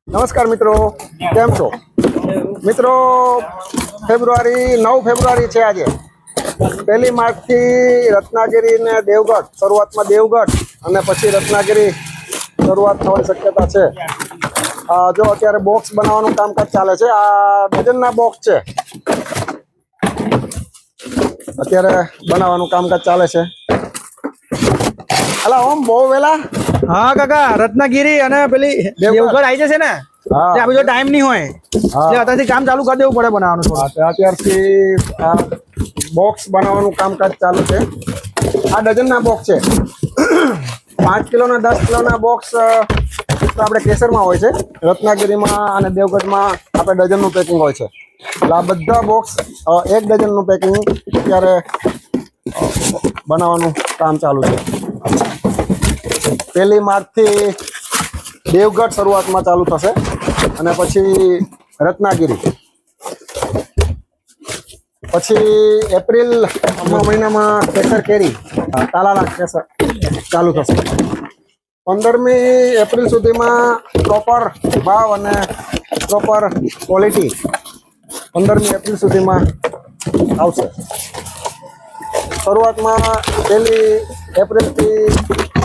નમસ્કાર મિત્રો, કેમ છો મિત્રો? ફેબ્રુઆરી 9 ફેબ્રુઆરી છે આજે. 1 માર્ચથી રત્નાગિરી ને દેવગઢ, શરૂઆતમાં દેવગઢ અને પછી રત્નાગિરી શરૂઆત થવાની શક્યતા છે. જો અત્યારે બોક્સ બનાવવાનું કામકાજ ચાલે છે. આ ડઝનના બોક્સ છે, અત્યારે બનાવવાનું કામકાજ ચાલે છે. અલા ઓમ બહુ વેલા. હા કાકા, રત્નાગીરી અને પેલી દેવગઢ આવી જશે ને, આ બધો ટાઈમ નહીં હોય એટલે અત્યારથી કામ ચાલુ કરી દેવું પડે બનાવવાનું. અત્યારથી આ બોક્સ બનાવવાનું કામકાજ ચાલુ છે. આ ડઝનના બોક્સ છે. 5 કિલોના 10 કિલોના બોક્સ આપણે કેસરમાં હોય છે, રત્નાગીરીમાં અને દેવગઢમાં આપણે ડઝનનું પેકિંગ હોય છે. એટલે આ બધા બોક્સ 1 ડઝનનું પેકિંગ અત્યારે બનાવવાનું કામ ચાલુ છે. 1 માર્ચથી દેવગઢ શરૂઆતમાં ચાલુ થશે અને પછી રત્નાગિરી, પછી એપ્રિલ મહિનામાં કેસર કેરી, તાલાલા કેસર ચાલુ થશે. 15મી એપ્રિલ સુધીમાં પ્રોપર ભાવ અને પ્રોપર ક્વોલિટી 15મી એપ્રિલ સુધીમાં આવશે. શરૂઆતમાં 1 એપ્રિલથી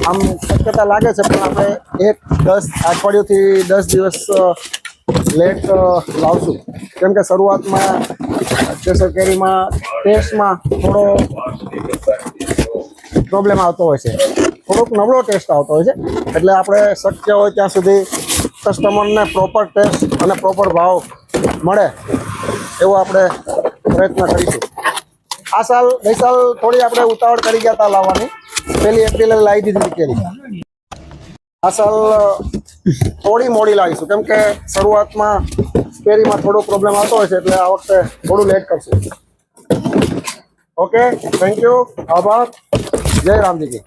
આમ શક્યતા લાગે છે, પણ આપણે 10 અઠવાડિયુંથી 10 દિવસ લેટ લાવશું, કેમ કે શરૂઆતમાં કેસર કેરીમાં ટેસ્ટમાં થોડો પ્રોબ્લેમ આવતો હોય છે, થોડોક નબળો ટેસ્ટ આવતો હોય છે. એટલે આપણે શક્ય હોય ત્યાં સુધી કસ્ટમરને પ્રોપર ટેસ્ટ અને પ્રોપર ભાવ મળે એવો આપણે પ્રયત્ન કરીશું. આ સાલ ગઈ સાલ થોડી આપણે ઉતાવળ કરી ગયા હતા લાવવાની, 1 એપ્રિલે લાવી દીધી કેરી. આ સાલ થોડી મોડી લાવીશું, કેમ કે શરૂઆતમાં કેરીમાં થોડો પ્રોબ્લેમ આવતો હોય છે, એટલે આ વખતે થોડું લેટ કરશું. ઓકે, થેન્ક યુ, આભાર. જય રામજી કી.